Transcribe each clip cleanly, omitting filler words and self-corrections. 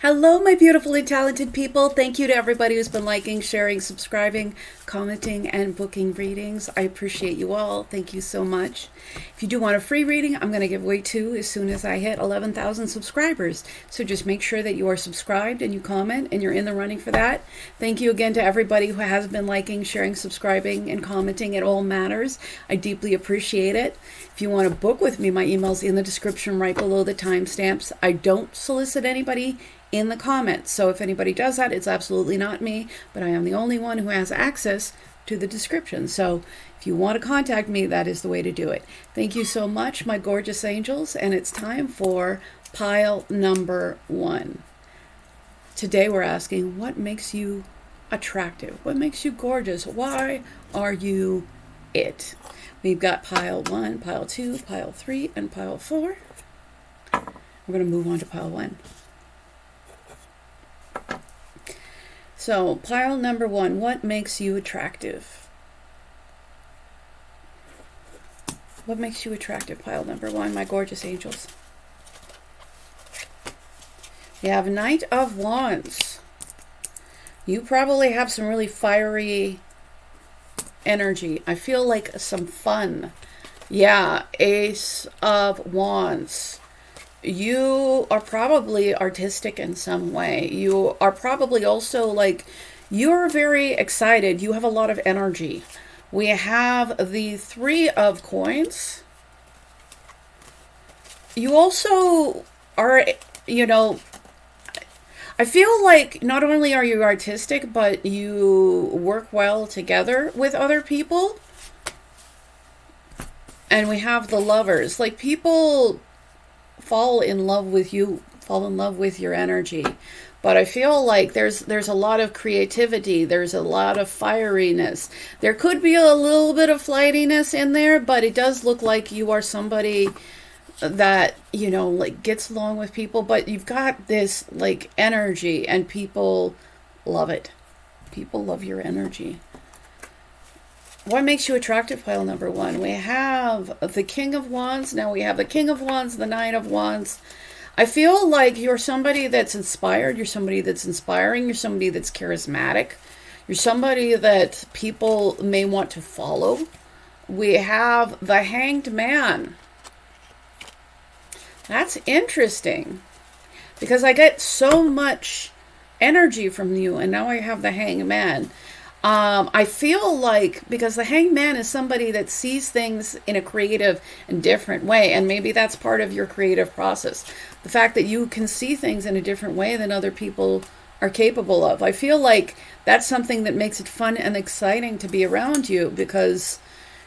Hello, my beautifully talented people. Thank you to everybody who's been liking, sharing, subscribing, commenting, and booking readings. I appreciate you all. Thank you so much. If you do want a free reading, I'm going to give away 2 as soon as I hit 11,000 subscribers. So just make sure that you are subscribed and you comment and you're in the running for that. Thank you again to everybody who has been liking, sharing, subscribing, and commenting. It all matters. I deeply appreciate it. If you want to book with me, my email's in the description right below the timestamps. I don't solicit anybody in the comments. So if anybody does that, it's absolutely not me, but I am the only one who has access to the description. So if you want to contact me, that is the way to do it. Thank you so much, my gorgeous angels. And it's time for pile number 1. Today we're asking, what makes you attractive? What makes you gorgeous? Why are you it? We've got pile 1, pile 2, pile 3, and pile 4. We're going to move on to pile 1. So, pile number 1, what makes you attractive? What makes you attractive, pile number 1, my gorgeous angels? We have Knight of Wands. You probably have some really fiery energy. I feel like some fun. Yeah, Ace of Wands. You are probably artistic in some way. You are probably also you're very excited. You have a lot of energy. We have the 3 of Coins. You also are, I feel like not only are you artistic, but you work well together with other people. And we have the Lovers. Like, people fall in love with you, fall in love with your energy. But I feel like there's a lot of creativity, there's a lot of fieriness. There could be a little bit of flightiness in there, but it does look like you are somebody that, gets along with people, but you've got this energy and people love it. People love your energy. What makes you attractive, pile number 1? We have the King of Wands. Now we have the King of Wands, the Knight of Wands. I feel like you're somebody that's inspired. You're somebody that's inspiring. You're somebody that's charismatic. You're somebody that people may want to follow. We have the Hanged Man. That's interesting because I get so much energy from you, and now I have the Hanged Man. I feel like, because the Hanged Man is somebody that sees things in a creative and different way, and maybe that's part of your creative process. The fact that you can see things in a different way than other people are capable of. I feel like that's something that makes it fun and exciting to be around you, because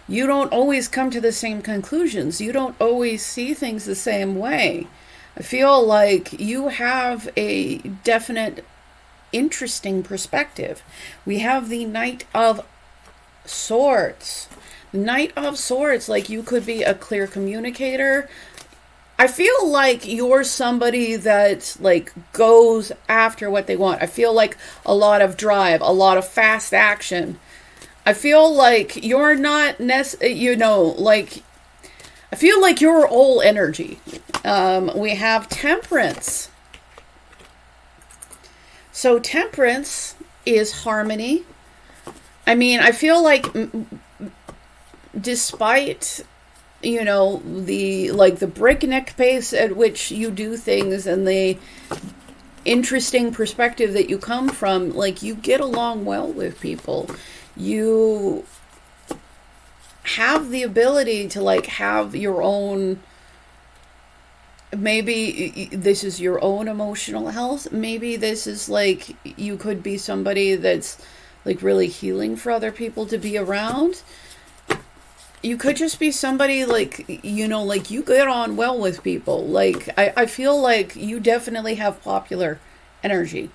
you don't always come to the same conclusions. You don't always see things the same way. I feel like you have a definite interesting perspective. We have the Knight of Swords. The Knight of Swords, you could be a clear communicator. I feel like you're somebody that goes after what they want. I feel like a lot of drive, a lot of fast action. I feel like you're not I feel like you're all energy. We have Temperance. So Temperance is harmony. I mean, I feel like despite, the breakneck pace at which you do things and the interesting perspective that you come from, you get along well with people. You have the ability to have your own, maybe this is your own emotional health. Maybe this is you could be somebody that's really healing for other people to be around. You could just be somebody you get on well with people. I feel like you definitely have popular energy.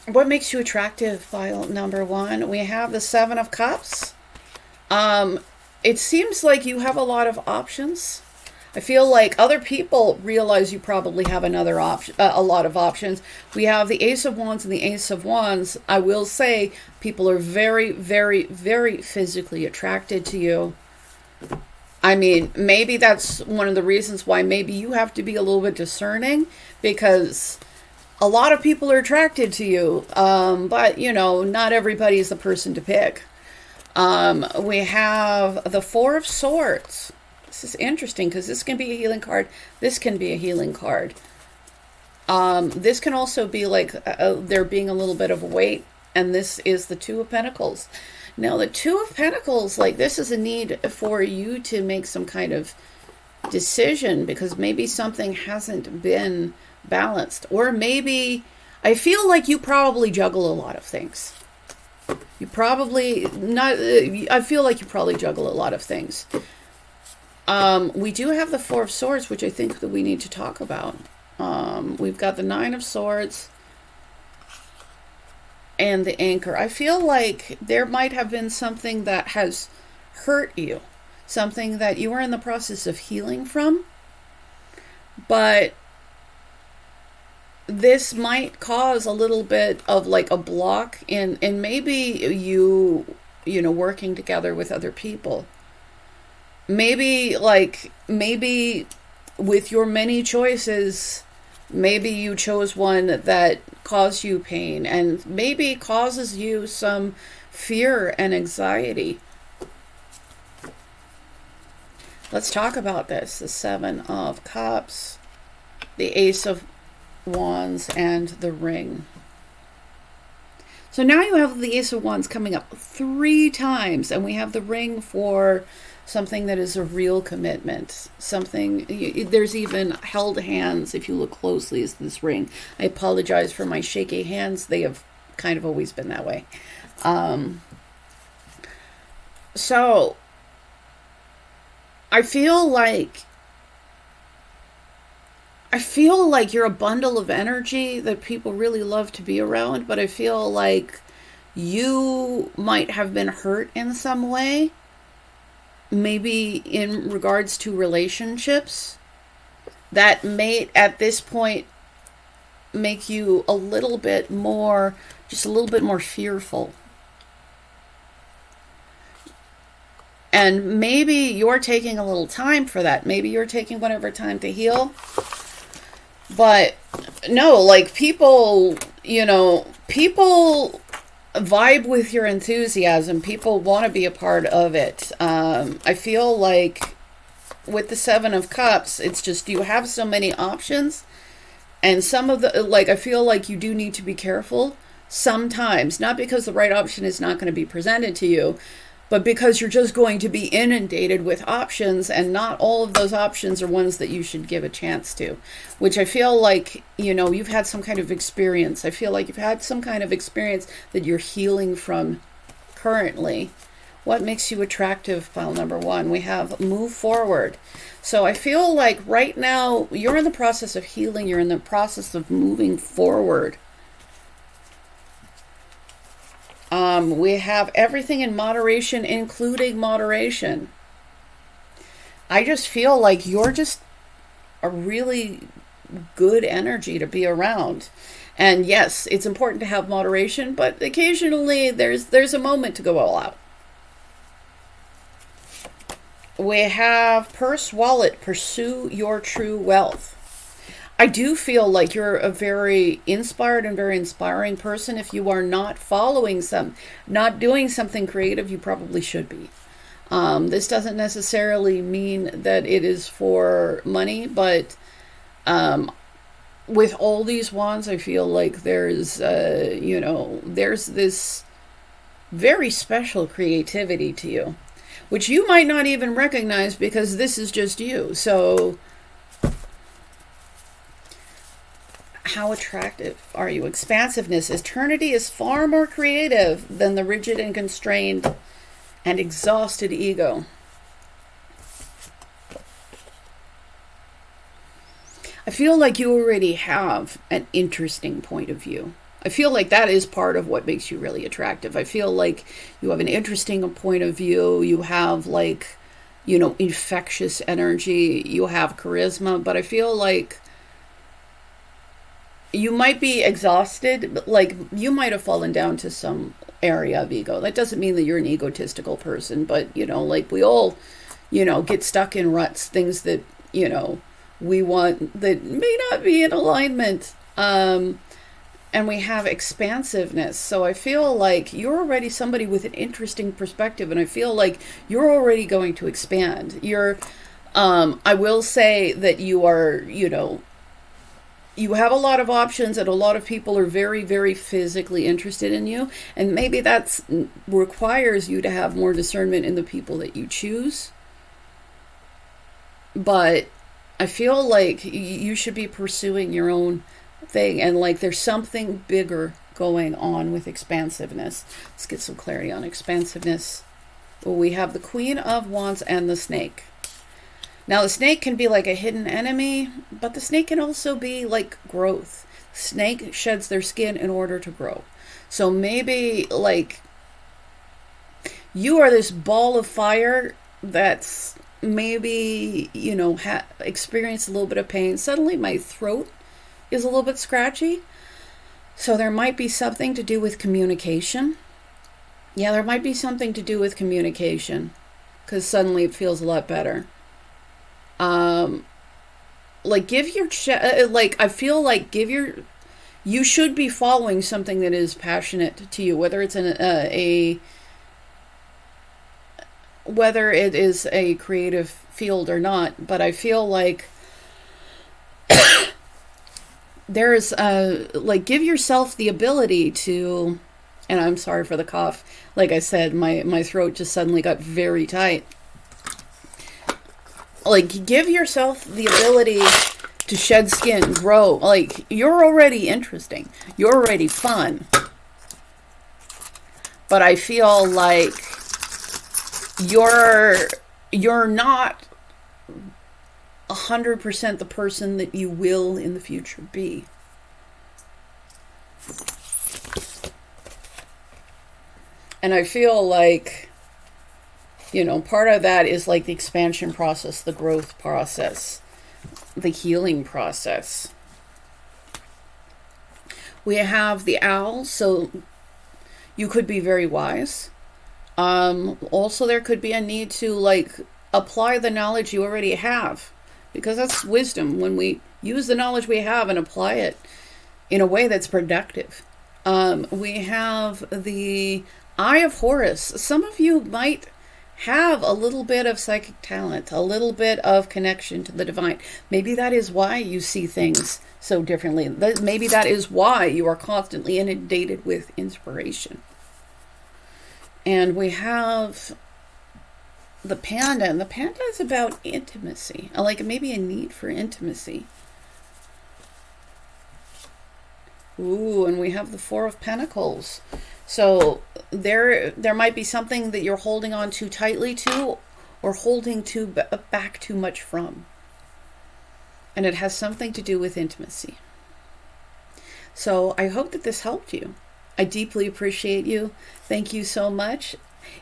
What makes you attractive, pile number 1? We have the 7 of Cups. It seems like you have a lot of options. I feel like other people realize you probably have another option, a lot of options. We have the Ace of Wands and the Ace of Wands. I will say people are very, very, very physically attracted to you. I mean, maybe that's one of the reasons why maybe you have to be a little bit discerning, because a lot of people are attracted to you, but, you know, not everybody is the person to pick. We have the Four of Swords. This is interesting because this can be a healing card. This can be a healing card. This can also be like there being a little bit of weight, and this is the Two of Pentacles. Now, the Two of Pentacles, like, this is a need for you to make some kind of decision, because maybe something hasn't been balanced. Or maybe, I feel like you probably juggle a lot of things. You probably, I feel like you probably juggle a lot of things. We do have the Four of Swords, which I think that we need to talk about. We've got the Nine of Swords and the Anchor. I feel like there might have been something that has hurt you, something that you are in the process of healing from, but this might cause a little bit of like a block in maybe you know, working together with other people. Maybe with your many choices, maybe you chose one that caused you pain and maybe causes you some fear and anxiety. Let's talk about this. The Seven of Cups, the Ace of Wands, and the Ring. So now you have the Ace of Wands coming up 3 times, and we have the Ring for something that is a real commitment. Something, there's even held hands, if you look closely, is this ring. I apologize for my shaky hands. They have kind of always been that way. So I feel like you're a bundle of energy that people really love to be around, but I feel like you might have been hurt in some way. Maybe in regards to relationships that may at this point make you a little bit more, just a little bit more fearful. And maybe you're taking a little time for that. Maybe you're taking whatever time to heal. But no, like, people, you know, people vibe with your enthusiasm. People want to be a part of it. I feel like with the Seven of Cups, it's just you have so many options, and some of the, like, I feel like you do need to be careful sometimes, not because the right option is not going to be presented to you, but because you're just going to be inundated with options, and not all of those options are ones that you should give a chance to, which I feel like, you know, you've had some kind of experience. I feel like you've had some kind of experience that you're healing from currently. What makes you attractive? Pile number 1. We have move forward. So I feel like right now you're in the process of healing. You're in the process of moving forward. We have everything in moderation, including moderation. I just feel like you're just a really good energy to be around. And yes, it's important to have moderation, but occasionally there's a moment to go all out. We have purse, wallet, pursue your true wealth. I do feel like you're a very inspired and very inspiring person. If you are not not doing something creative, you probably should be. This doesn't necessarily mean that it is for money, but with all these wands, I feel like there's, you know, there's this very special creativity to you, which you might not even recognize because this is just you. So how attractive are you? Expansiveness. Eternity is far more creative than the rigid and constrained and exhausted ego. I feel like you already have an interesting point of view. I feel like that is part of what makes you really attractive. I feel like you have an interesting point of view. You have, like, you know, infectious energy. You have charisma, but I feel like you might be exhausted, but like you might have fallen down to some area of ego. That doesn't mean that you're an egotistical person, but, you know, like we all, get stuck in ruts, things that, we want that may not be in alignment. And we have expansiveness. So I feel like you're already somebody with an interesting perspective, and I feel like you're already going to expand. I will say that you are, you have a lot of options, and a lot of people are very, very physically interested in you. And maybe that requires you to have more discernment in the people that you choose. But I feel like you should be pursuing your own thing, and like there's something bigger going on with expansiveness. Let's get some clarity on expansiveness. Well, we have the Queen of Wands and the Snake. Now the snake can be like a hidden enemy, but the snake can also be like growth. Snake sheds their skin in order to grow. So maybe like you are this ball of fire that's maybe, experienced a little bit of pain. Suddenly my throat is a little bit scratchy. So there might be something to do with communication. Yeah, there might be something to do with communication, because suddenly it feels a lot better. You should be following something that is passionate to you, whether it's whether it is a creative field or not. But I feel like there's give yourself the ability to, and I'm sorry for the cough. Like I said, my throat just suddenly got very tight. Like, give yourself the ability to shed skin, grow. Like, you're already interesting. You're already fun. But I feel like you're not 100% the person that you will in the future be. And I feel like, part of that is like the expansion process, the growth process, the healing process. We have the owl, so you could be very wise. Also, there could be a need to apply the knowledge you already have, because that's wisdom, when we use the knowledge we have and apply it in a way that's productive. We have the Eye of Horus. Some of you might have a little bit of psychic talent, a little bit of connection to the divine. Maybe that is why you see things so differently. Maybe that is why you are constantly inundated with inspiration. And we have the Panda, and the Panda is about intimacy, like maybe a need for intimacy. Ooh, and we have the Four of Pentacles. So there might be something that you're holding on too tightly to, or holding back too much from. And it has something to do with intimacy. So I hope that this helped you. I deeply appreciate you. Thank you so much.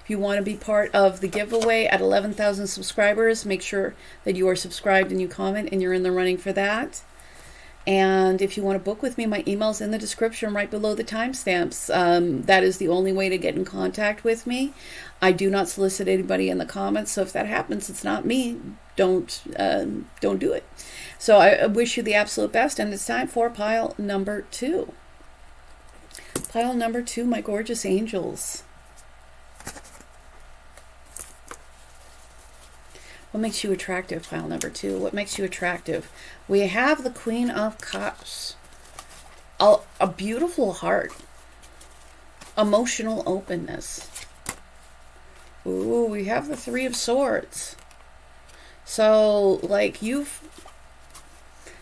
If you want to be part of the giveaway at 11,000 subscribers, make sure that you are subscribed and you comment and you're in the running for that. And if you want to book with me, my email's in the description right below the timestamps. That is the only way to get in contact with me. I do not solicit anybody in the comments, so if that happens, it's not me. Don't do it. So I wish you the absolute best, and it's time for pile number 2. Pile number 2, my gorgeous angels. What makes you attractive? Pile number 2. What makes you attractive? We have the Queen of Cups. A beautiful heart. Emotional openness. Ooh, we have the Three of Swords. So, like, you've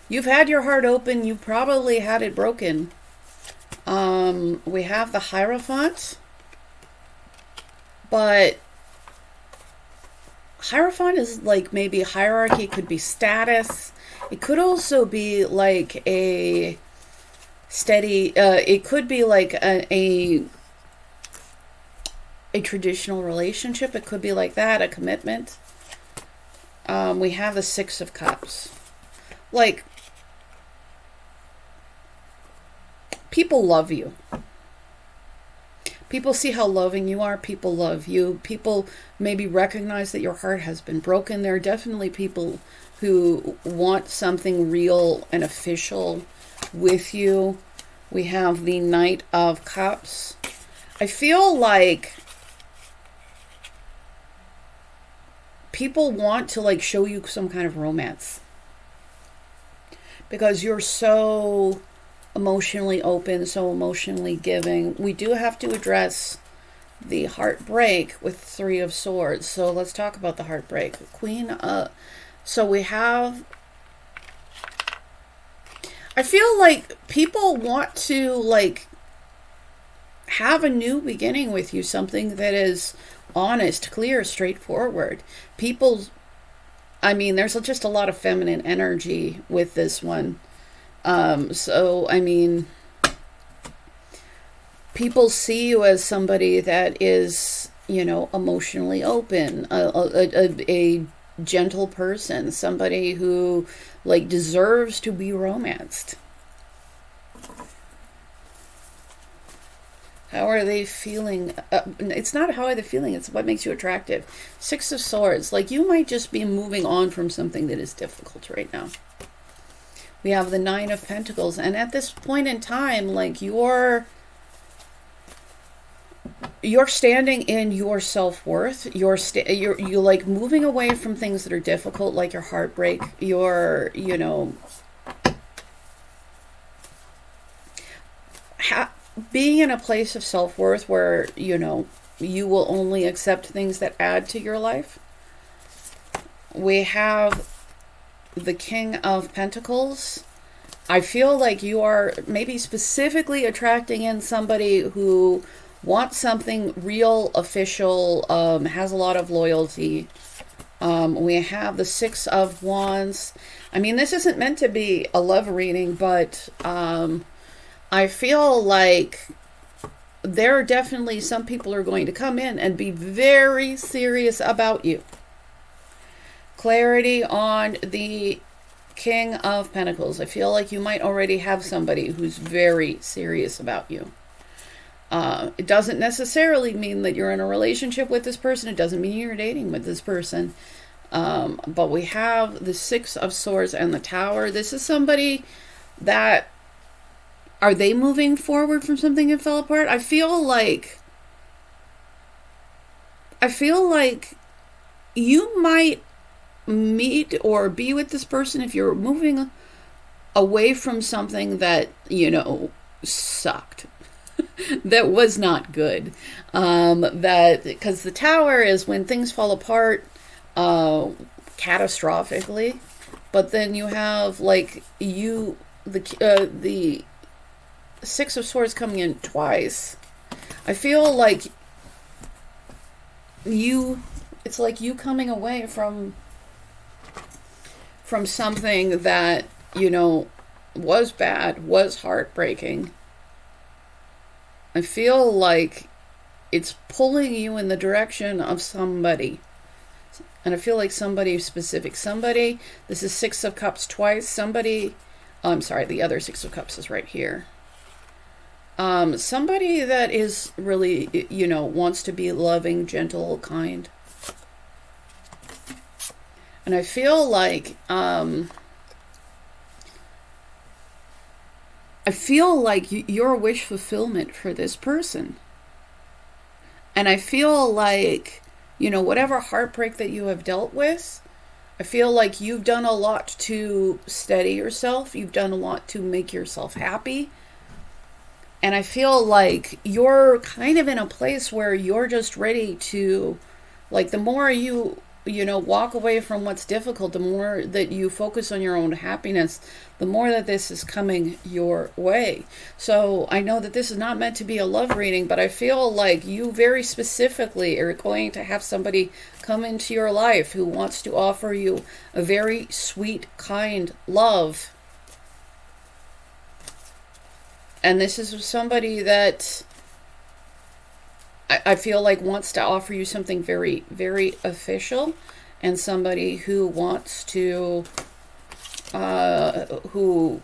had your heart open. You probably had it broken. We have the Hierophant. But Hierophant is like maybe hierarchy, could be status. It could also be like a steady, it could be like a traditional relationship. It could be like that, a commitment. We have the Six of Cups. Like, people love you. People see how loving you are. People love you. People maybe recognize that your heart has been broken. There are definitely people who want something real and official with you. We have the Knight of Cups. I feel like people want to like show you some kind of romance because you're so emotionally open, so emotionally giving. We do have to address the heartbreak with Three of Swords. So let's talk about the heartbreak. So we have, I feel like people want to like have a new beginning with you, something that is honest, clear, straightforward. There's just a lot of feminine energy with this one. People see you as somebody that is, emotionally open, a gentle person, somebody who like deserves to be romanced. How are they feeling? It's not how are they feeling, it's what makes you attractive. Six of Swords. Like you might just be moving on from something that is difficult right now. We have the Nine of Pentacles. And at this point in time, like you're standing in your self-worth. You're like moving away from things that are difficult, like your heartbreak. You're, being in a place of self-worth where, you will only accept things that add to your life. We have the King of Pentacles. I feel like you are maybe specifically attracting in somebody who wants something real, official, has a lot of loyalty. We have the Six of Wands. This isn't meant to be a love reading, but I feel like there are definitely some people who are going to come in and be very serious about you. Clarity on the King of Pentacles. I feel like you might already have somebody who's very serious about you. It doesn't necessarily mean that you're in a relationship with this person. It doesn't mean you're dating with this person. But we have the Six of Swords and the Tower. This is somebody that, are they moving forward from something that fell apart? I feel like you might meet or be with this person if you're moving away from something that, sucked. That was not good. Because the Tower is when things fall apart catastrophically, but then you have like the Six of Swords coming in twice. I feel like it's like you coming away from something that, was bad, was heartbreaking. I feel like it's pulling you in the direction of somebody. And I feel like somebody specific. Somebody, this is Six of Cups twice. Somebody, I'm sorry, the other Six of Cups is right here. Somebody that is really, wants to be loving, gentle, kind. And I feel like, you're a wish fulfillment for this person. And I feel like, whatever heartbreak that you have dealt with, I feel like you've done a lot to steady yourself. You've done a lot to make yourself happy. And I feel like you're kind of in a place where you're just ready to, like, the more you walk away from what's difficult, the more that you focus on your own happiness, the more that this is coming your way. So I know that this is not meant to be a love reading, but I feel like you very specifically are going to have somebody come into your life who wants to offer you a very sweet, kind love. And this is somebody that I feel like wants to offer you something very, very official, and somebody who wants to, who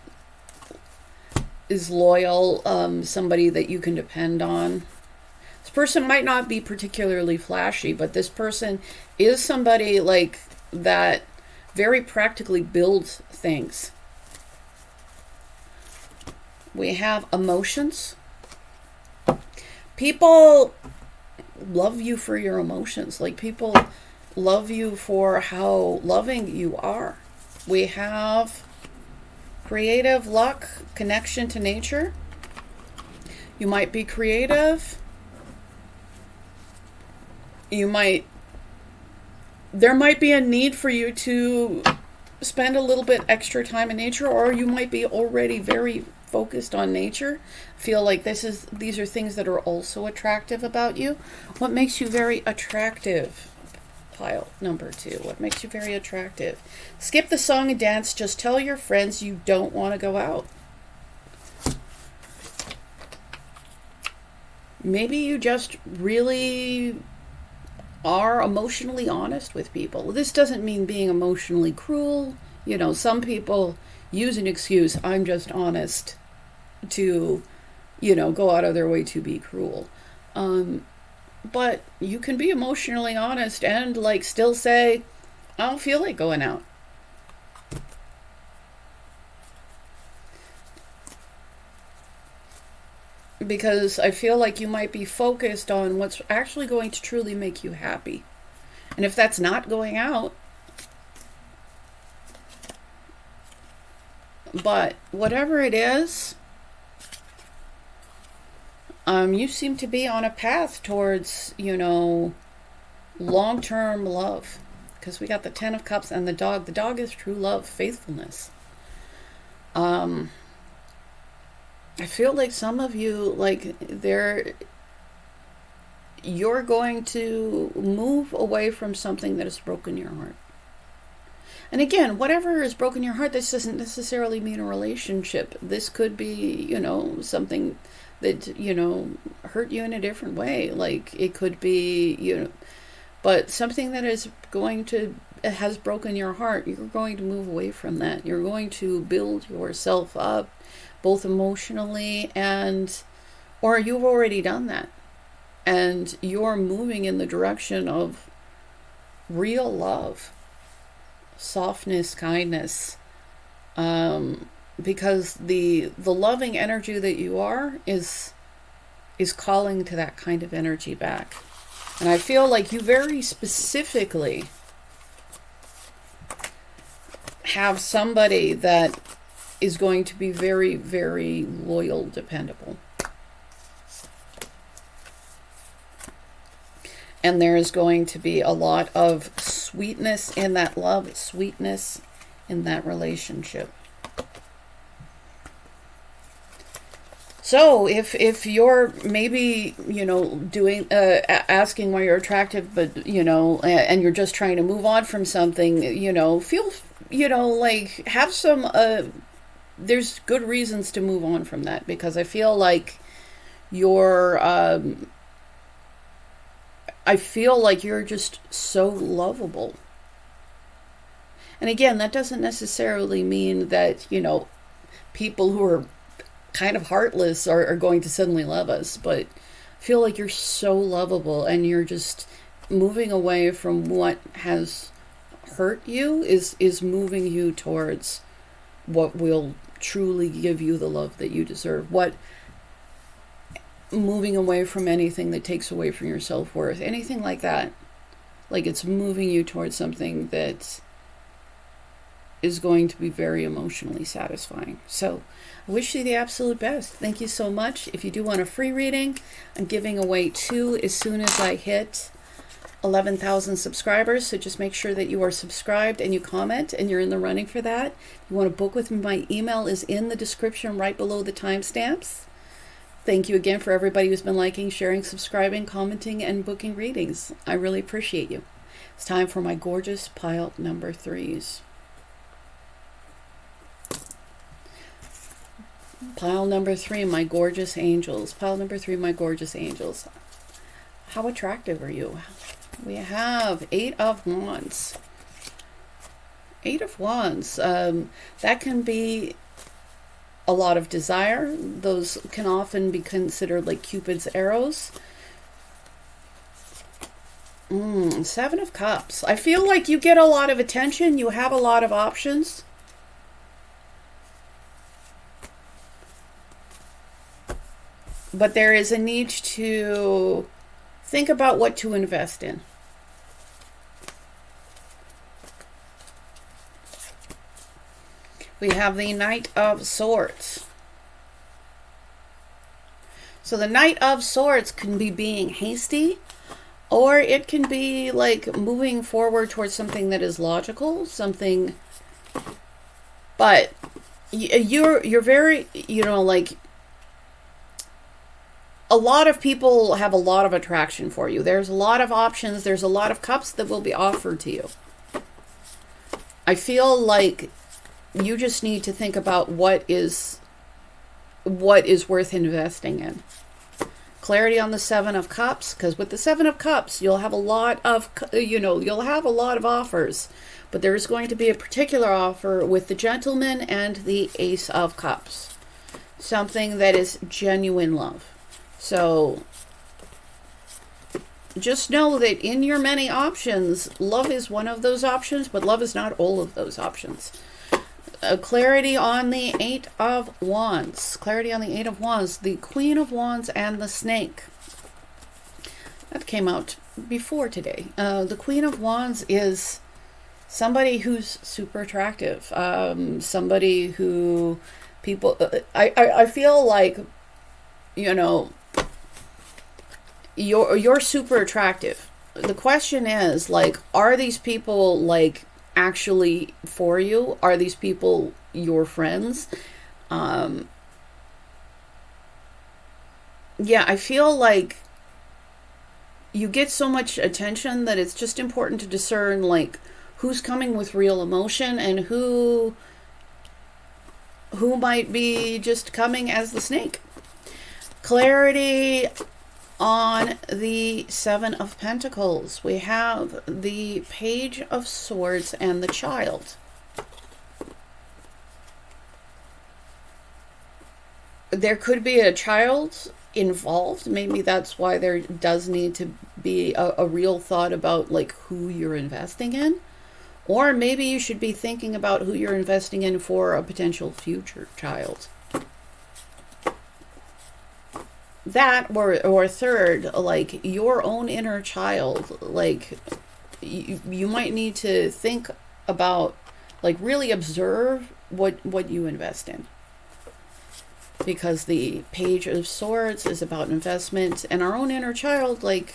is loyal, somebody that you can depend on. This person might not be particularly flashy, but this person is somebody like that very practically builds things. We have emotions. People love you for your emotions. Like, people love you for how loving you are. We have creative, luck, connection to nature. You might be creative. There might be a need for you to spend a little bit extra time in nature, or you might be already very focused on nature. Feel like these are things that are also attractive about you. What makes you very attractive? Pile number 2. What makes you very attractive? Skip the song and dance. Just tell your friends you don't want to go out. Maybe you just really are emotionally honest with people. This doesn't mean being emotionally cruel. You know, some people use an excuse, I'm just honest, to, you know, go out of their way to be cruel. But you can be emotionally honest and, like, still say, I don't feel like going out. Because I feel like you might be focused on what's actually going to truly make you happy. And if that's not going out, but whatever it is, you seem to be on a path towards, you know, long-term love. Because we got the 10 of Cups and the dog. The dog is true love, faithfulness. I feel like some of you, like, you're going to move away from something that has broken your heart. And again, whatever has broken your heart, this doesn't necessarily mean a relationship. This could be, you know, something that, you know, hurt you in a different way. Like, it could be, you know, but something that has broken your heart, you're going to move away from that. You're going to build yourself up, both emotionally or you've already done that. And you're moving in the direction of real love, softness, kindness, because the loving energy that you are is calling to that kind of energy back. And I feel like you very specifically have somebody that is going to be very, very loyal, dependable. And there is going to be a lot of sweetness in that love, sweetness in that relationship. So if you're maybe, you know, doing asking why you're attractive, but, you know, and you're just trying to move on from something, you know, feel, you know, like, have some there's good reasons to move on from that, because I feel like you're I feel like you're just so lovable. And again, that doesn't necessarily mean that, you know, people who are kind of heartless are going to suddenly love us, but I feel like you're so lovable, and you're just moving away from what has hurt you is moving you towards what will truly give you the love that you deserve. Moving away from anything that takes away from your self-worth, anything like that. Like, it's moving you towards something that is going to be very emotionally satisfying. So I wish you the absolute best. Thank you so much. If you do want a free reading, I'm giving away 2 as soon as I hit 11,000 subscribers. So just make sure that you are subscribed and you comment and you're in the running for that. If you want to book with me, my email is in the description right below the timestamps. Thank you again for everybody who's been liking, sharing, subscribing, commenting, and booking readings. I really appreciate you. It's time for my gorgeous pile number 3s. Pile number 3, my gorgeous angels. Pile number 3, my gorgeous angels. How attractive are you? We have 8 of Wands. 8 of Wands. That can be a lot of desire. Those can often be considered like Cupid's arrows. Seven of Cups. I feel like you get a lot of attention. You have a lot of options. But there is a need to think about what to invest in. We have the Knight of Swords. So the Knight of Swords can be being hasty, or it can be like moving forward towards something that is logical, something, but you're very, you know, like, a lot of people have a lot of attraction for you. There's a lot of options. There's a lot of cups that will be offered to you. I feel like you just need to think about what is worth investing in. Clarity on the Seven of Cups, because with the Seven of Cups, you'll have a lot of, you'll have a lot of offers, but there's going to be a particular offer with the Gentleman and the Ace of Cups. Something that is genuine love. So just know that in your many options, love is one of those options, but love is not all of those options. Clarity on the Eight of Wands. Clarity on the Eight of Wands. The Queen of Wands and the Snake. That came out before today. The Queen of Wands is somebody who's super attractive. Somebody who people... I feel like, you know, you're super attractive. The question is, like, are these people, like, actually for you? Are these people your friends? Yeah, I feel like you get so much attention that it's just important to discern, like, who's coming with real emotion and who might be just coming as the snake. Clarity on the Seven of Pentacles. We have the Page of Swords and the Child. There could be a child involved. Maybe that's why there does need to be a real thought about, like, who you're investing in. Or maybe you should be thinking about who you're investing in for a potential future child. That, or third, like, your own inner child. Like, you might need to think about, like, really observe what you invest in. Because the Page of Swords is about investment, and our own inner child, like,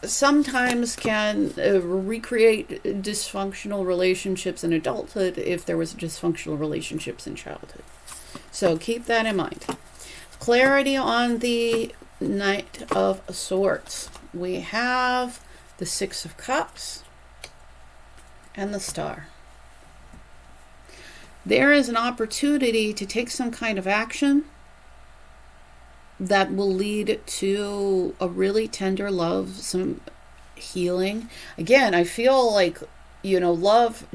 sometimes can recreate dysfunctional relationships in adulthood if there was dysfunctional relationships in childhood. So keep that in mind. Clarity on the Knight of Swords. We have the Six of Cups and the Star. There is an opportunity to take some kind of action that will lead to a really tender love, some healing. Again, I feel like, you know, love,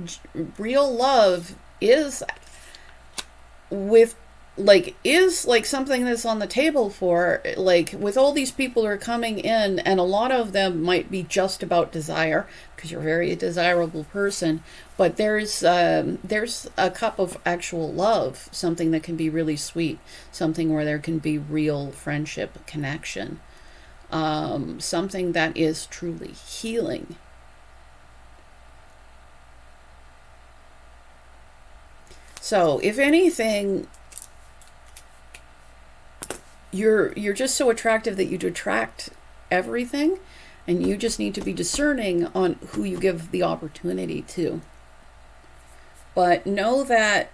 real love is something that's on the table for, like, with all these people who are coming in, and a lot of them might be just about desire, because you're a very desirable person, but there's a cup of actual love, something that can be really sweet, something where there can be real friendship, connection, something that is truly healing. So, if anything, you're just so attractive that you attract everything, and you just need to be discerning on who you give the opportunity to. But know that,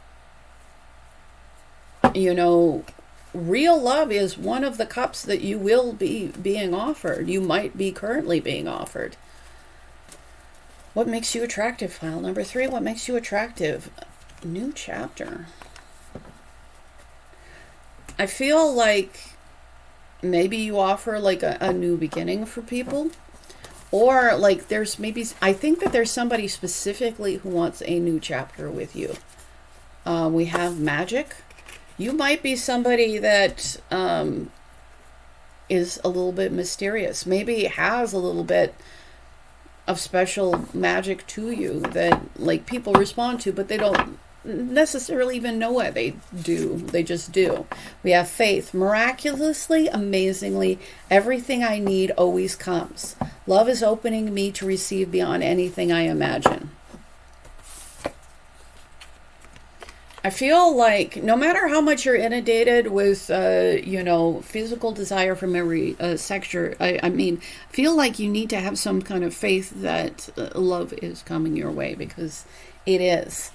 you know, real love is one of the cups that you will be being offered. You might be currently being offered. What makes you attractive? File number 3. What makes you attractive? New chapter. I feel like maybe you offer, like, a new beginning for people. Or, like, there's maybe, I think that there's somebody specifically who wants a new chapter with you. We have magic. You might be somebody that is a little bit mysterious. Maybe it has a little bit of special magic to you that like people respond to, but they don't necessarily even know what they do. They just do. We have faith. Miraculously, amazingly, everything I need always comes. Love is opening me to receive beyond anything I imagine. I feel like no matter how much you're inundated with, physical desire from every sector, I feel like you need to have some kind of faith that love is coming your way, because it is.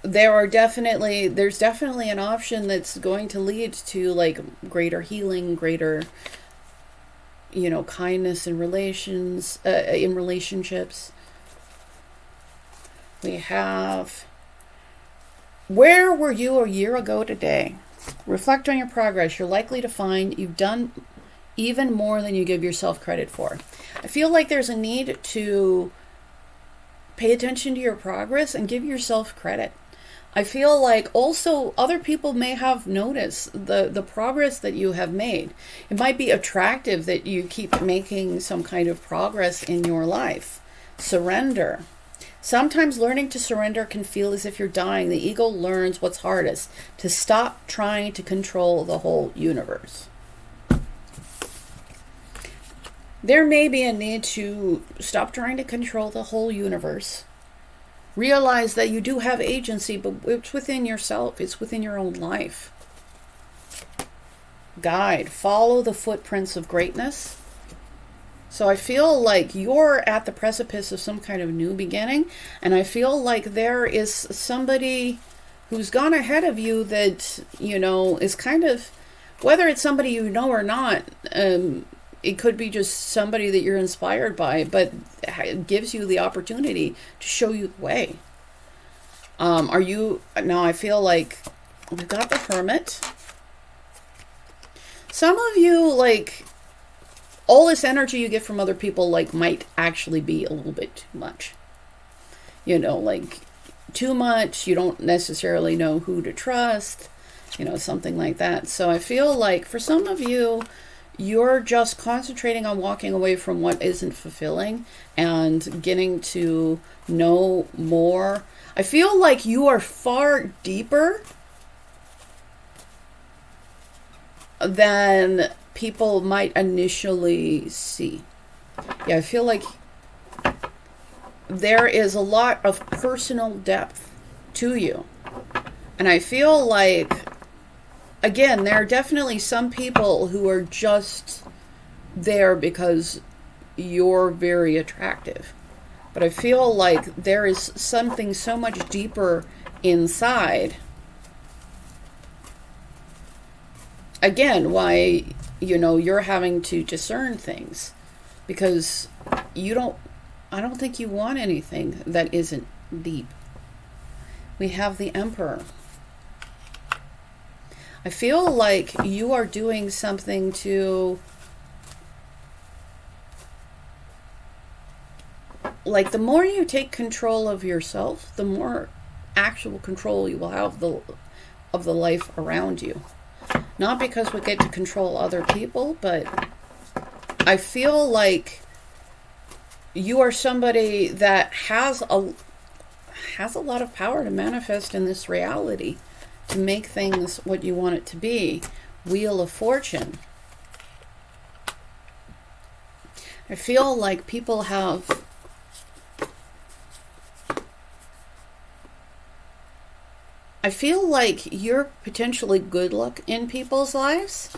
There's definitely an option that's going to lead to like greater healing, greater, kindness in relationships. We have, where were you a year ago today? Reflect on your progress. You're likely to find you've done even more than you give yourself credit for. I feel like there's a need to pay attention to your progress and give yourself credit. I feel like also other people may have noticed the progress that you have made. It might be attractive that you keep making some kind of progress in your life. Surrender. Sometimes learning to surrender can feel as if you're dying. The ego learns what's hardest: to stop trying to control the whole universe. There may be a need to stop trying to control the whole universe. Realize that you do have agency, but it's within yourself. It's within your own life. Guide. Follow the footprints of greatness. So I feel like you're at the precipice of some kind of new beginning. And I feel like there is somebody who's gone ahead of you that, is kind of, whether it's somebody you know or not, it could be just somebody that you're inspired by, but it gives you the opportunity to show you the way. I feel like we've got the Hermit. Some of you, like, all this energy you get from other people, like, might actually be a little bit too much. Like, too much. You don't necessarily know who to trust, something like that. So I feel like for some of you, you're just concentrating on walking away from what isn't fulfilling and getting to know more. I feel like you are far deeper than people might initially see. Yeah, I feel like there is a lot of personal depth to you. And I feel like, again, there are definitely some people who are just there because you're very attractive. But I feel like there is something so much deeper inside. Again, why, you're having to discern things. Because I don't think you want anything that isn't deep. We have the Emperor. I feel like you are doing something to, like, the more you take control of yourself, the more actual control you will have of the life around you. Not because we get to control other people, but I feel like you are somebody that has a lot of power to manifest in this reality, to make things what you want it to be. Wheel of Fortune. I feel like people have, I feel like you're potentially good luck in people's lives.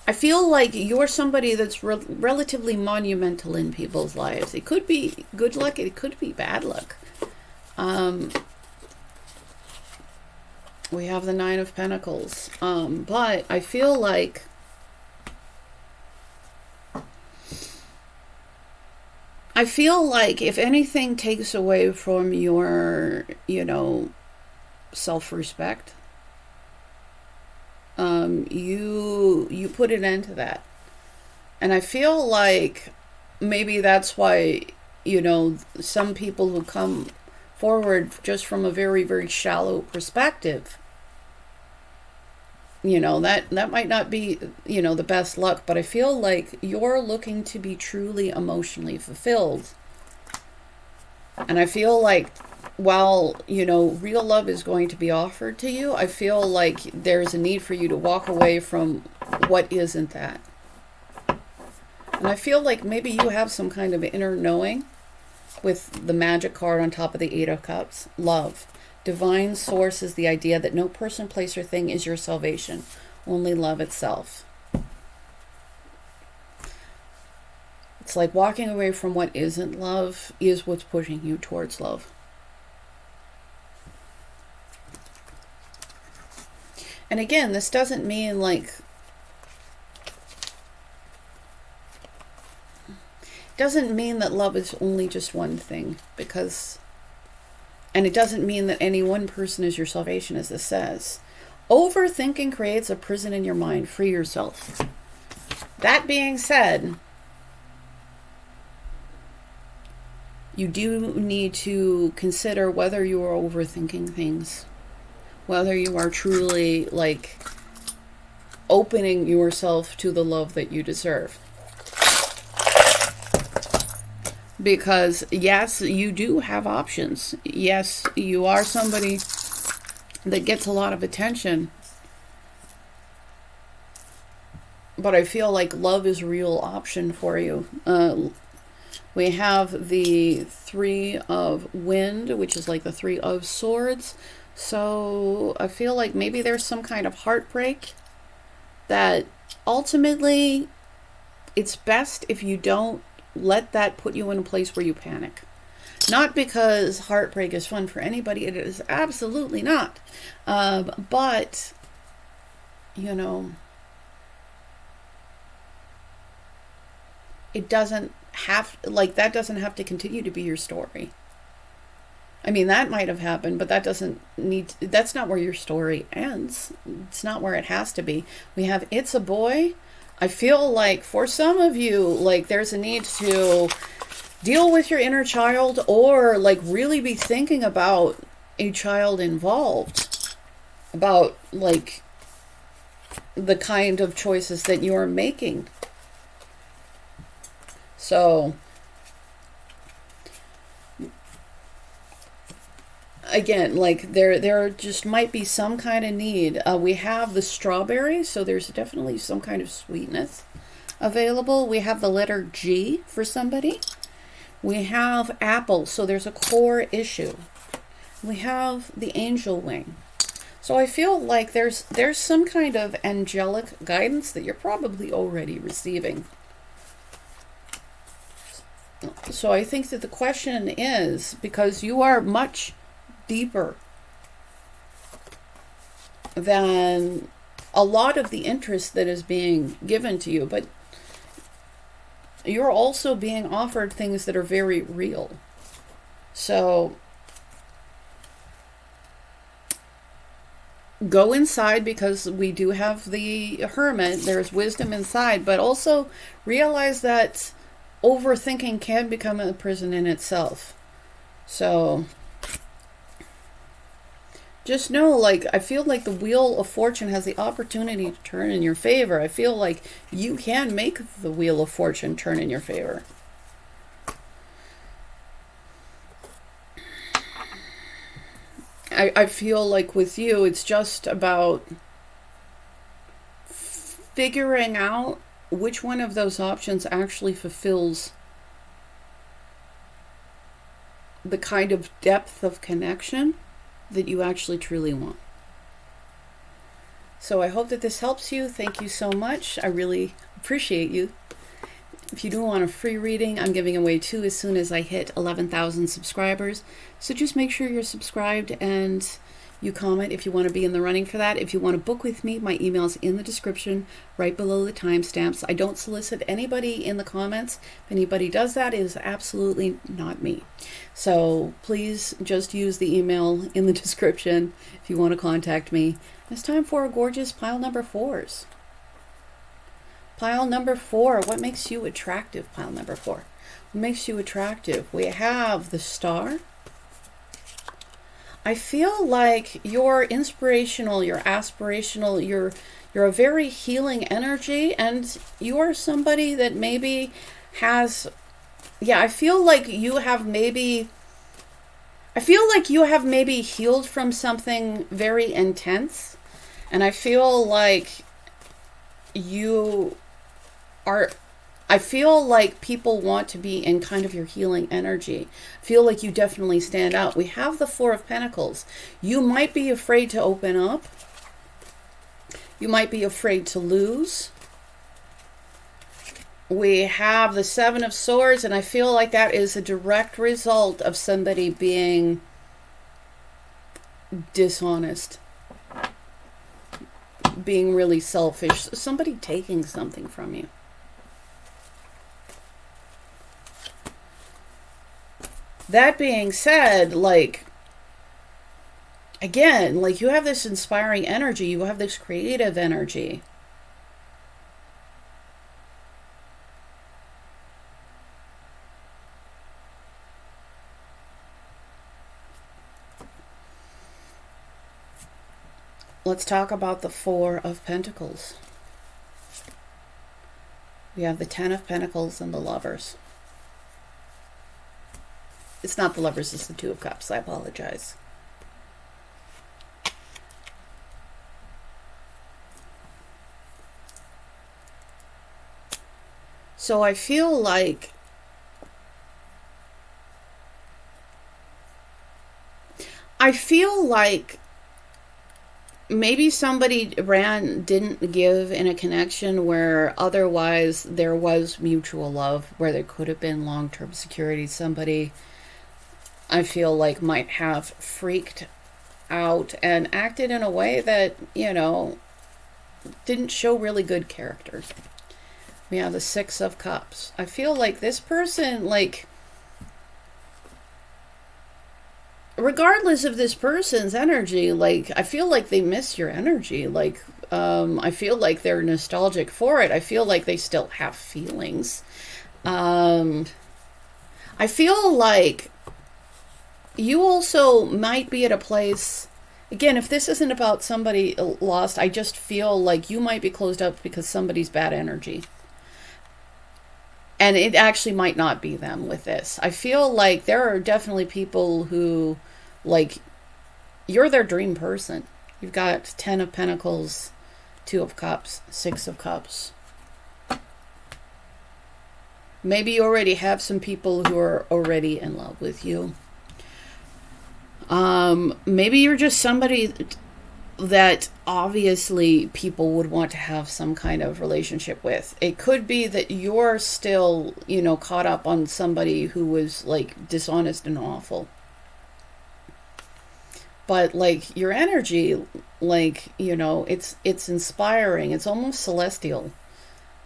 I feel like you're somebody that's relatively monumental in people's lives. It could be good luck, it could be bad luck. We have the Nine of Pentacles. But I feel like if anything takes away from your, self-respect, you put an end to that. And I feel like maybe that's why, some people who come forward just from a very, very shallow perspective you know, that might not be, you know, the best luck, but I feel like you're looking to be truly emotionally fulfilled. And I feel like while, you know, real love is going to be offered to you, I feel like there's a need for you to walk away from what isn't that. And I feel like maybe you have some kind of inner knowing with the Magic card on top of the Eight of Cups. Love. Divine source is the idea that no person, place, or thing is your salvation. Only love itself. It's like walking away from what isn't love is what's pushing you towards love. And again, this doesn't mean like, doesn't mean that love is only just one thing, because, and it doesn't mean that any one person is your salvation, as this says. Overthinking creates a prison in your mind. Free yourself. That being said, you do need to consider whether you are overthinking things, whether you are truly like opening yourself to the love that you deserve. Because yes, you do have options. Yes, you are somebody that gets a lot of attention. But I feel like love is a real option for you. We have the Three of Wind, which is like the Three of Swords. So I feel like maybe there's some kind of heartbreak that ultimately it's best if you don't let that put you in a place where you panic. Not because heartbreak is fun for anybody. It is absolutely not. But, you know, it doesn't have, like, that doesn't have to continue to be your story. I mean, that might have happened, but that doesn't need to, that's not where your story ends. It's not where it has to be. We have It's a Boy. I feel like for some of you, like there's a need to deal with your inner child, or like really be thinking about a child involved, about like the kind of choices that you're making. So again, like there just might be some kind of need. We have the strawberry, so there's definitely some kind of sweetness available. We have the letter G for somebody. We have apple, so there's a core issue. We have the angel wing. So I feel like there's some kind of angelic guidance that you're probably already receiving. So I think that the question is, because you are much deeper than a lot of the interest that is being given to you, but you're also being offered things that are very real. So go inside, because we do have the Hermit. There's wisdom inside, but also realize that overthinking can become a prison in itself. So just know, like, I feel like the Wheel of Fortune has the opportunity to turn in your favor. I feel like you can make the Wheel of Fortune turn in your favor. I feel like with you, it's just about figuring out which one of those options actually fulfills the kind of depth of connection that you actually truly want. So I hope that this helps you. Thank you so much. I really appreciate you. If you do want a free reading, I'm giving away 2 as soon as I hit 11,000 subscribers. So just make sure you're subscribed and you comment if you want to be in the running for that. If you want to book with me, my email's in the description right below the timestamps. I don't solicit anybody in the comments. If anybody does that, it is absolutely not me. So please just use the email in the description if you want to contact me. It's time for a gorgeous pile number 4s. Pile number 4, what makes you attractive? Pile number 4, what makes you attractive? We have the Star. I feel like you're inspirational, you're aspirational, you're a very healing energy, and you are somebody that maybe has, yeah, I feel like you have maybe healed from something very intense, and I feel like you are, I feel like people want to be in kind of your healing energy. I feel like you definitely stand out. We have the Four of Pentacles. You might be afraid to open up. You might be afraid to lose. We have the Seven of Swords, and I feel like that is a direct result of somebody being dishonest, being really selfish, somebody taking something from you. That being said, like, again, like, you have this inspiring energy, you have this creative energy. Let's talk about the Four of Pentacles. We have the Ten of Pentacles and the Lovers. It's not the Lovers, it's the Two of Cups. I apologize. So I feel like maybe somebody didn't give in a connection where otherwise there was mutual love, where there could have been long-term security. Somebody, I feel like, might have freaked out and acted in a way that, you know, didn't show really good character. We have the Six of Cups. I feel like this person, like, regardless of this person's energy, like, I feel like they miss your energy. Like, I feel like they're nostalgic for it. I feel like they still have feelings. I feel like you also might be at a place, again, if this isn't about somebody lost, I just feel like you might be closed up because somebody's bad energy. And it actually might not be them with this. I feel like there are definitely people who, like, you're their dream person. You've got Ten of Pentacles, Two of Cups, Six of Cups. Maybe you already have some people who are already in love with you. Maybe you're just somebody that obviously people would want to have some kind of relationship with. It could be that you're still, you know, caught up on somebody who was, like, dishonest and awful. But, like, your energy, like, you know, it's inspiring. It's almost celestial.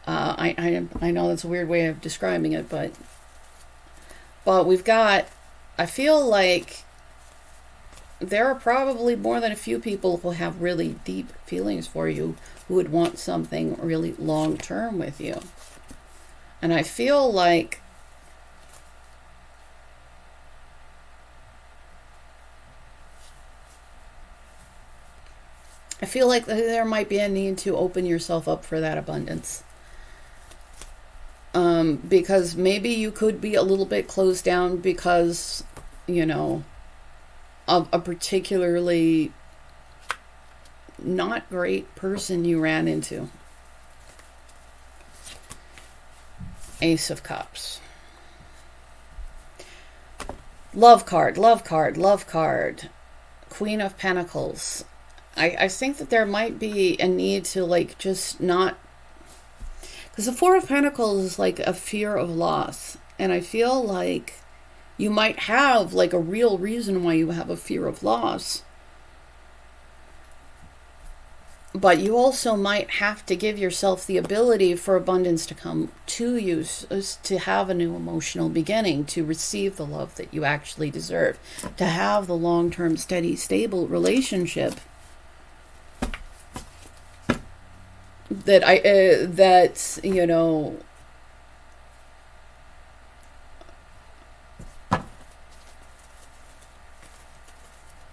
I know that's a weird way of describing it, but we've got, I feel like there are probably more than a few people who have really deep feelings for you, who would want something really long-term with you. And I feel like there might be a need to open yourself up for that abundance. Because maybe you could be a little bit closed down because, you know, of a particularly not great person you ran into. Ace of Cups. Love card, love card, love card. Queen of Pentacles. I think that there might be a need to, like, just not... Because the Four of Pentacles is like a fear of loss. And I feel like you might have, like, a real reason why you have a fear of loss. But you also might have to give yourself the ability for abundance to come to you, to have a new emotional beginning, to receive the love that you actually deserve, to have the long-term, steady, stable relationship that you know,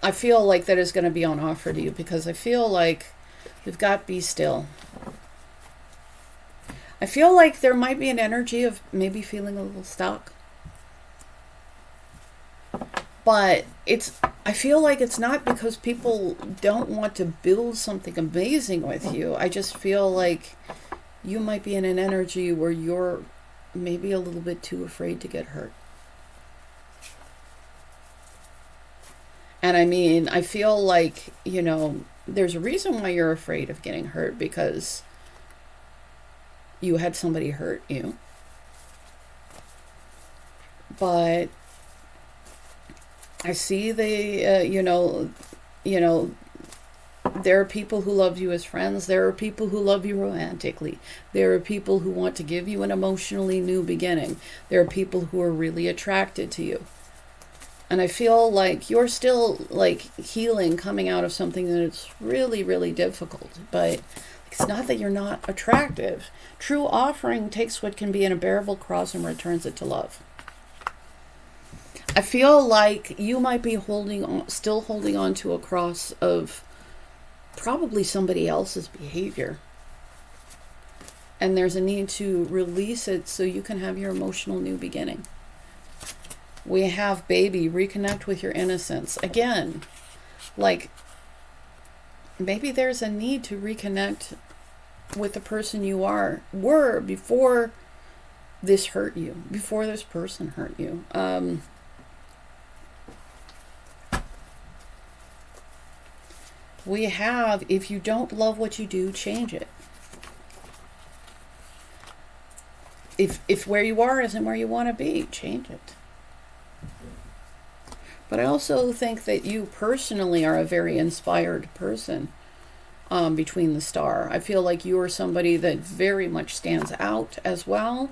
I feel like that is going to be on offer to you, because I feel like we've got be still. I feel like there might be an energy of maybe feeling a little stuck. But I feel like it's not because people don't want to build something amazing with you. I just feel like you might be in an energy where you're maybe a little bit too afraid to get hurt. And I mean, I feel like, you know, there's a reason why you're afraid of getting hurt, because you had somebody hurt you. But I see you know, there are people who love you as friends. There are people who love you romantically. There are people who want to give you an emotionally new beginning. There are people who are really attracted to you. And I feel like you're still like healing, coming out of something that's really, really difficult. But it's not that you're not attractive. True offering takes what can be an unbearable cross and returns it to love. I feel like you might be still holding on to a cross of probably somebody else's behavior. And there's a need to release it so you can have your emotional new beginning. We have baby, reconnect with your innocence. Again, like maybe there's a need to reconnect with the person you were before this hurt you, before this person hurt you. We have, if you don't love what you do, change it. If where you are isn't where you want to be, change it. But I also think that you personally are a very inspired person between the star. I feel like you are somebody that very much stands out as well.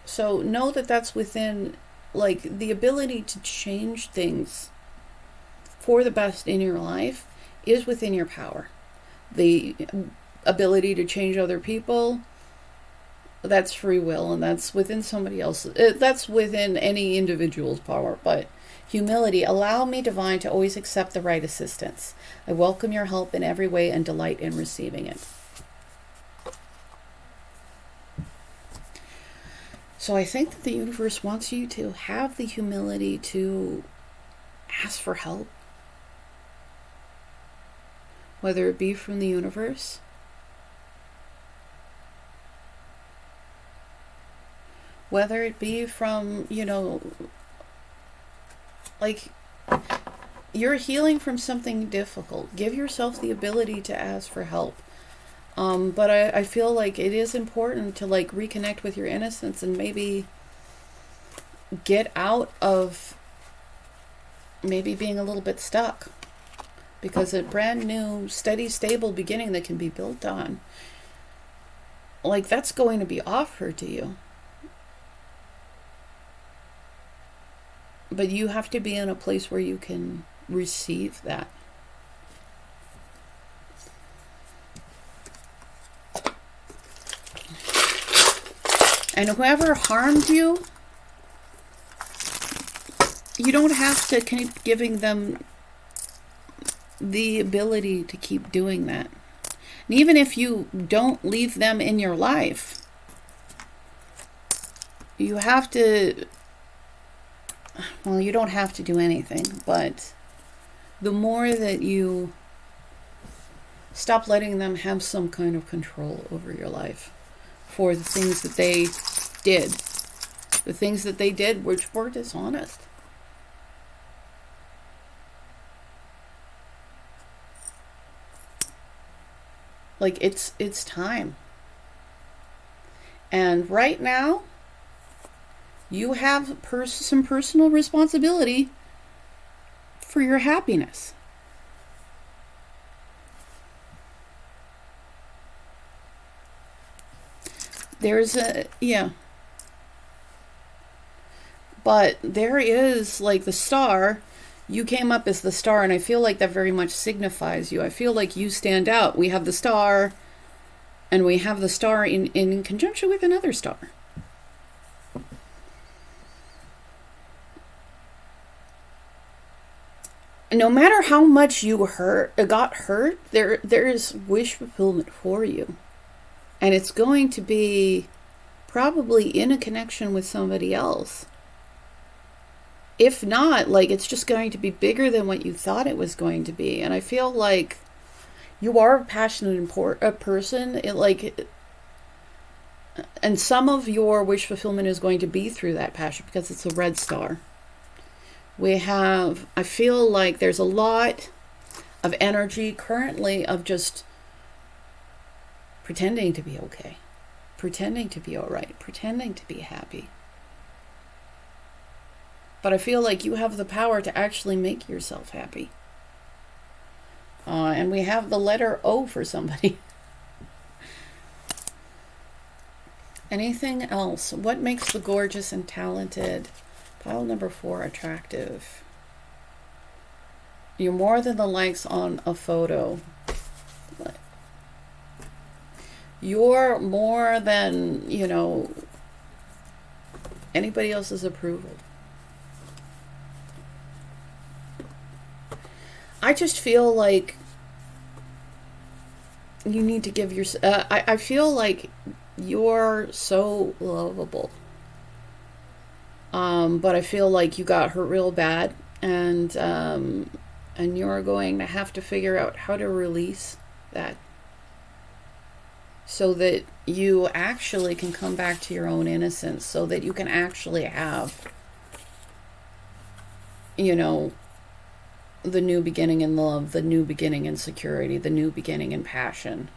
So know that that's within, like, the ability to change things for the best in your life is within your power. The ability to change other people, that's free will, and that's within somebody else's, that's within any individual's power. But humility, allow me, divine, to always accept the right assistance. I welcome your help in every way and delight in receiving it. So I think that the universe wants you to have the humility to ask for help, whether it be from the universe, whether it be from, you know, like, you're healing from something difficult. Give yourself the ability to ask for help. But I feel like it is important to, like, reconnect with your innocence and maybe get out of maybe being a little bit stuck. Because a brand new, steady, stable beginning that can be built on, like, that's going to be offered to you. But you have to be in a place where you can receive that. And whoever harmed you, you don't have to keep giving them the ability to keep doing that. And even if you don't leave them in your life, you have to, well, you don't have to do anything, but the more that you stop letting them have some kind of control over your life for the things that they did, the things that they did which were dishonest. Like, it's time. And right now, you have some personal responsibility for your happiness. There's but there is, like, the star. You came up as the star, and I feel like that very much signifies you. I feel like you stand out. We have the star, and we have the star in conjunction with another star. no matter how much you got hurt, there is wish fulfillment for you. And it's going to be probably in a connection with somebody else. If not, like, it's just going to be bigger than what you thought it was going to be. And I feel like you are a passionate person. And some of your wish fulfillment is going to be through that passion because it's a red star. I feel like there's a lot of energy currently of just pretending to be okay, pretending to be all right, pretending to be happy. But I feel like you have the power to actually make yourself happy. And we have the letter O for somebody. Anything else? What makes the gorgeous and talented pile number 4 attractive? You're more than the likes on a photo. You're more than, anybody else's approval. I just feel like you need to give yourself... I feel like you're so lovable. But I feel like you got hurt real bad. And you're going to have to figure out how to release that. So that you actually can come back to your own innocence. So that you can actually have, the new beginning in love, the new beginning in security, the new beginning in passion.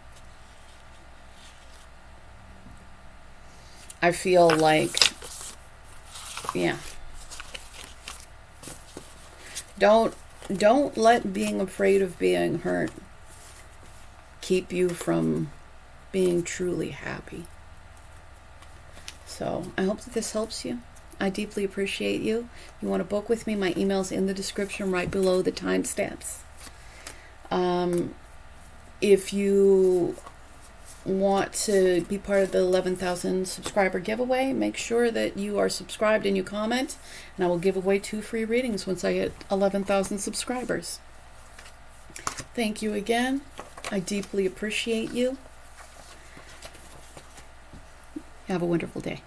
I feel like, yeah. Don't let being afraid of being hurt keep you from being truly happy. So I hope that this helps you. I deeply appreciate you. If you want to book with me, my email's in the description right below the timestamps. If you want to be part of the 11,000 subscriber giveaway, make sure that you are subscribed and you comment, and I will give away 2 free readings once I hit 11,000 subscribers. Thank you again. I deeply appreciate you. Have a wonderful day.